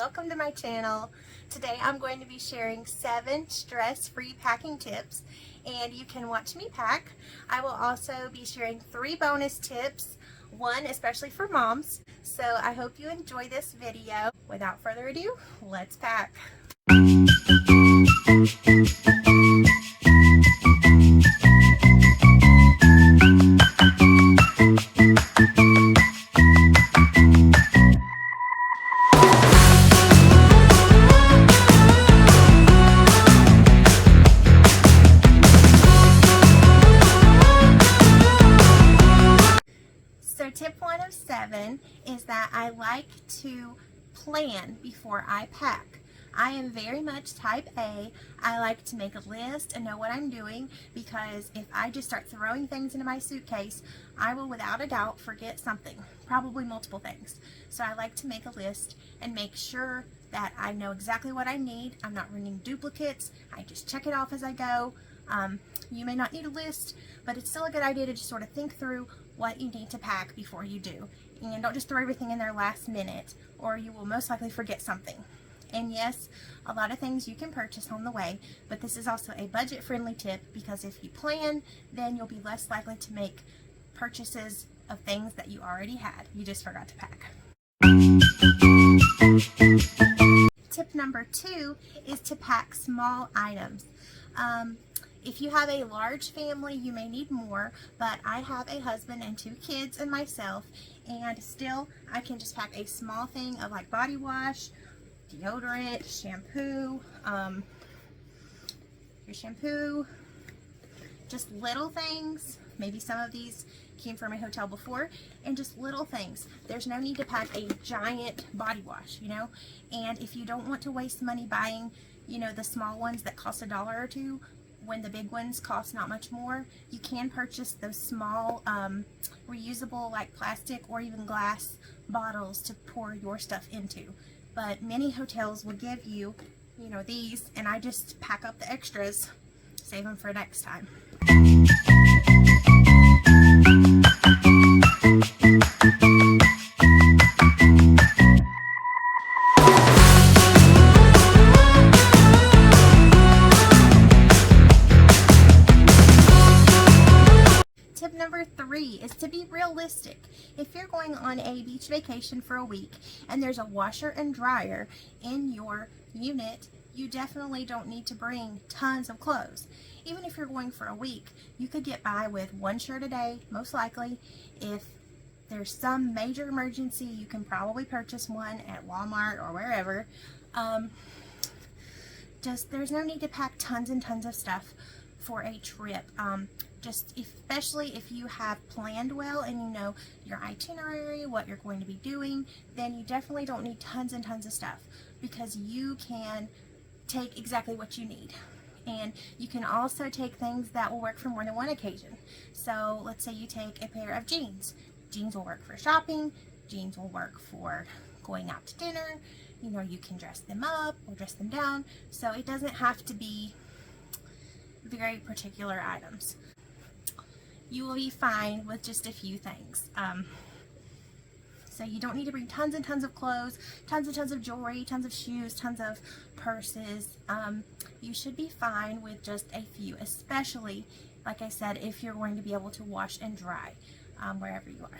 welcome to my channel. Today I'm going to be sharing 7 stress-free packing tips, and you can watch me pack. I will also be sharing 3 bonus tips, one especially for moms. So I hope you enjoy this video. Without further ado, let's pack. So tip 1 of 7 is that I like to plan before I pack. I am very much type A. I like to make a list and know what I'm doing, because if I just start throwing things into my suitcase, I will without a doubt forget something, probably multiple things. So I like to make a list and make sure that I know exactly what I need. I'm not running duplicates. I just check it off as I go. You may not need a list, but it's still a good idea to just sort of think through what you need to pack before you do. And don't just throw everything in there last minute, or you will most likely forget something. And yes, a lot of things you can purchase on the way, but this is also a budget-friendly tip, because if you plan, then you'll be less likely to make purchases of things that you already had. You just forgot to pack. Tip number 2 is to pack small items. If you have a large family, you may need more, but I have a husband and 2 kids and myself, and still I can just pack a small thing of like body wash, deodorant, shampoo, your shampoo, just little things. Maybe some of these came from a hotel before, and just little things. There's no need to pack a giant body wash, you know, and if you don't want to waste money buying, you know, the small ones that cost $1 or $2, when the big ones cost not much more, you can purchase those small reusable like plastic or even glass bottles to pour your stuff into. But many hotels will give you, you know, these, and I just pack up the extras, save them for next time. Tip number 3 is to be realistic. If you're going on a beach vacation for a week and there's a washer and dryer in your unit, you definitely don't need to bring tons of clothes. Even if you're going for a week, you could get by with 1 shirt a day, most likely. If there's some major emergency, you can probably purchase one at Walmart or wherever. There's no need to pack tons and tons of stuff for a trip. Especially if you have planned well and you know your itinerary, what you're going to be doing, then you definitely don't need tons and tons of stuff, because you can take exactly what you need. And you can also take things that will work for more than one occasion. So let's say you take a pair of jeans. Jeans will work for shopping. Jeans will work for going out to dinner. You know, you can dress them up or dress them down. So it doesn't have to be very particular items. You will be fine with just a few things. So you don't need to bring tons and tons of clothes, tons and tons of jewelry, tons of shoes, tons of purses. You should be fine with just a few, especially, like I said, if you're going to be able to wash and dry wherever you are.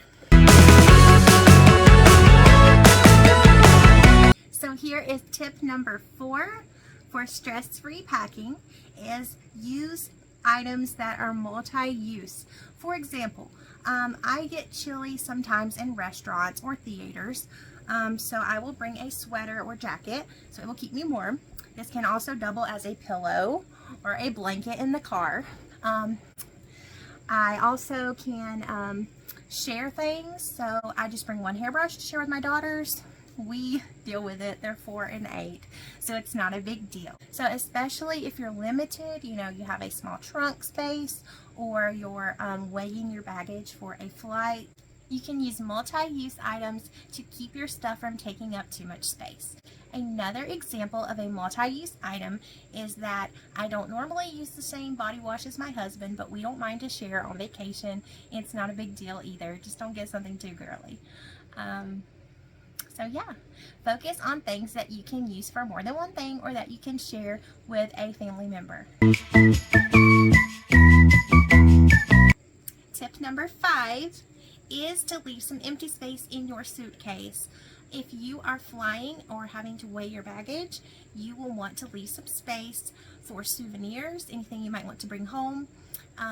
So here is tip number 4 for stress-free packing, is use items that are multi-use. For example, I get chilly sometimes in restaurants or theaters, so I will bring a sweater or jacket so it will keep me warm. This can also double as a pillow or a blanket in the car. I also can share things, so I just bring one hairbrush to share with my daughters. We deal with it. They're 4 and 8, so it's not a big deal. So especially if you're limited, you know, you have a small trunk space, or you're weighing your baggage for a flight, you can use multi-use items to keep your stuff from taking up too much space. Another example of a multi-use item is that I don't normally use the same body wash as my husband, but we don't mind to share on vacation. It's not a big deal either. Just don't get something too girly. So yeah, focus on things that you can use for more than one thing or that you can share with a family member. Tip number 5 is to leave some empty space in your suitcase. If you are flying or having to weigh your baggage, you will want to leave some space for souvenirs, anything you might want to bring home.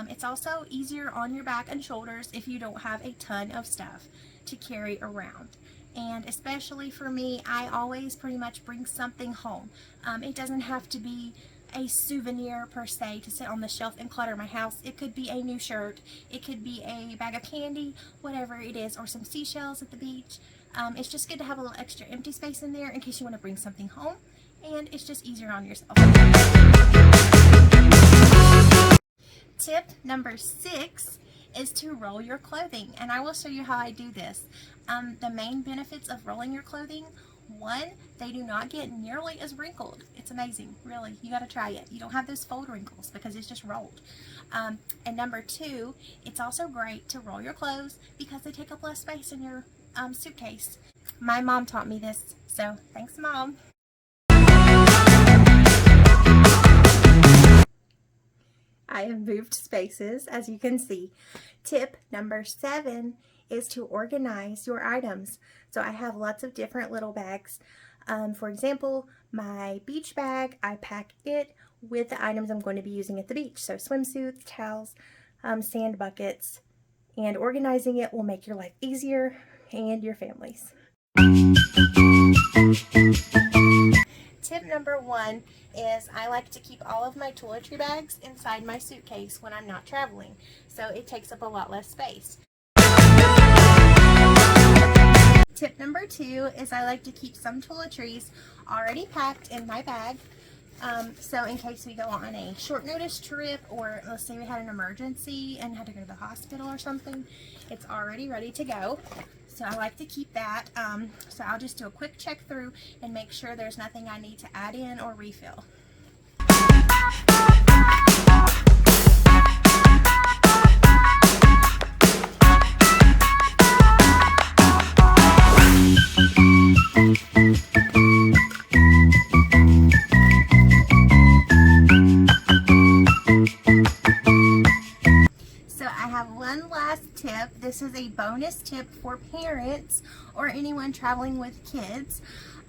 It's also easier on your back and shoulders if you don't have a ton of stuff to carry around. And especially for me, I always pretty much bring something home. It doesn't have to be a souvenir per se to sit on the shelf and clutter my house. It could be a new shirt, it could be a bag of candy, whatever it is, or some seashells at the beach. It's just good to have a little extra empty space in there in case you want to bring something home, and it's just easier on yourself. Tip number 6 is to roll your clothing, and I will show you how I do this. The main benefits of rolling your clothing: 1, they do not get nearly as wrinkled. It's amazing, really. You got to try it. You don't have those fold wrinkles because it's just rolled. And number 2, it's also great to roll your clothes because they take up less space in your suitcase. My mom taught me this, so thanks, Mom. I have moved spaces, as you can see. Tip number 7 is to organize your items. So I have lots of different little bags. For example, my beach bag, I pack it with the items I'm going to be using at the beach. So swimsuits, towels, sand buckets, and organizing it will make your life easier and your family's. Tip number 1 is I like to keep all of my toiletry bags inside my suitcase when I'm not traveling, so it takes up a lot less space. Tip number 2 is I like to keep some toiletries already packed in my bag, so in case we go on a short notice trip, or let's say we had an emergency and had to go to the hospital or something, it's already ready to go. So I like to keep that. So I'll just do a quick check through and make sure there's nothing I need to add in or refill. One last tip. This is a bonus tip for parents or anyone traveling with kids.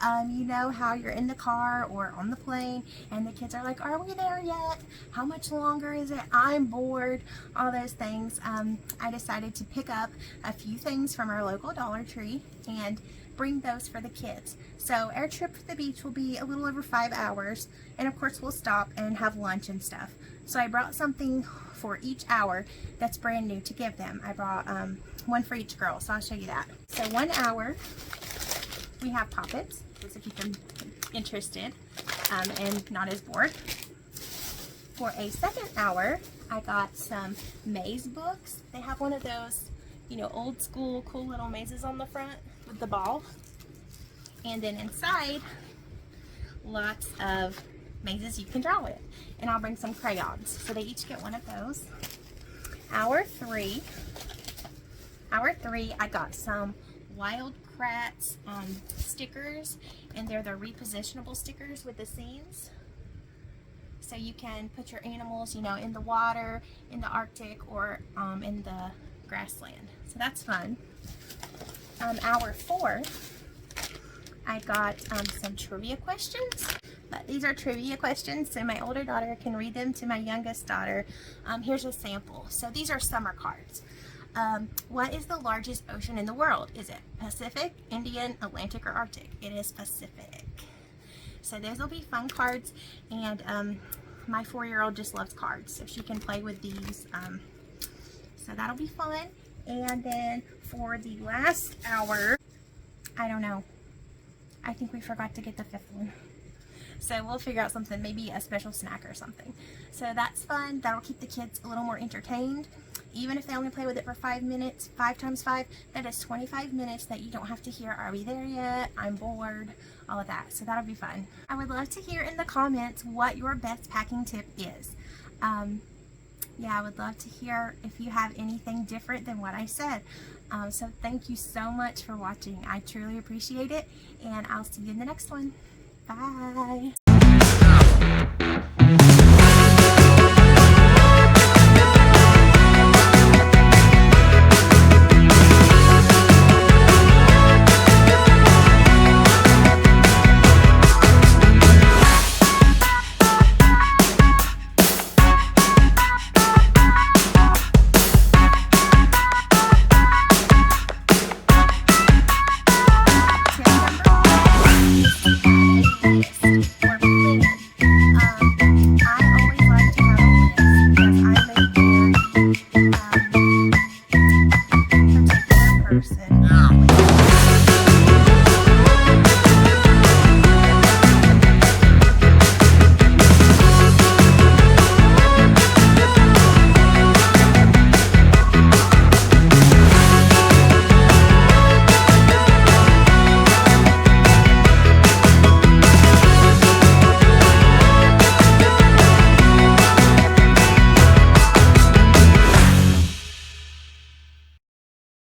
You know how you're in the car or on the plane and the kids are like, are we there yet? How much longer is it? I'm bored. All those things. I decided to pick up a few things from our local Dollar Tree and bring those for the kids. So our trip to the beach will be a little over 5 hours, and of course we'll stop and have lunch and stuff. So I brought something for each hour that's brand new to give them. I brought one for each girl, so I'll show you that. So 1 hour we have Poppets, just to keep them interested and not as bored. For a second hour, I got some maze books. They have one of those, you know, old school cool little mazes on the front with the ball, and then inside lots of mazes you can draw with. And I'll bring some crayons, so they each get one of those. Hour 3, I got some Wild Kratts stickers, and they're the repositionable stickers with the scenes. So you can put your animals, you know, in the water, in the Arctic, or in the grassland. So that's fun. Hour 4, I got some trivia questions. But these are trivia questions, so my older daughter can read them to my youngest daughter. Here's a sample. So these are summer cards. What is the largest ocean in the world? Is it Pacific, Indian, Atlantic, or Arctic? It is Pacific. So those will be fun cards, and my 4-year-old just loves cards, so she can play with these. So that'll be fun. And then for the last hour, I don't know. I think we forgot to get the 5th one. So we'll figure out something, maybe a special snack or something. So that's fun. That'll keep the kids a little more entertained. Even if they only play with it for 5 minutes, 5 times 5, that is 25 minutes that you don't have to hear, are we there yet? I'm bored, all of that. So that'll be fun. I would love to hear in the comments what your best packing tip is. Yeah, I would love to hear if you have anything different than what I said. So thank you so much for watching. I truly appreciate it, and I'll see you in the next one. Bye.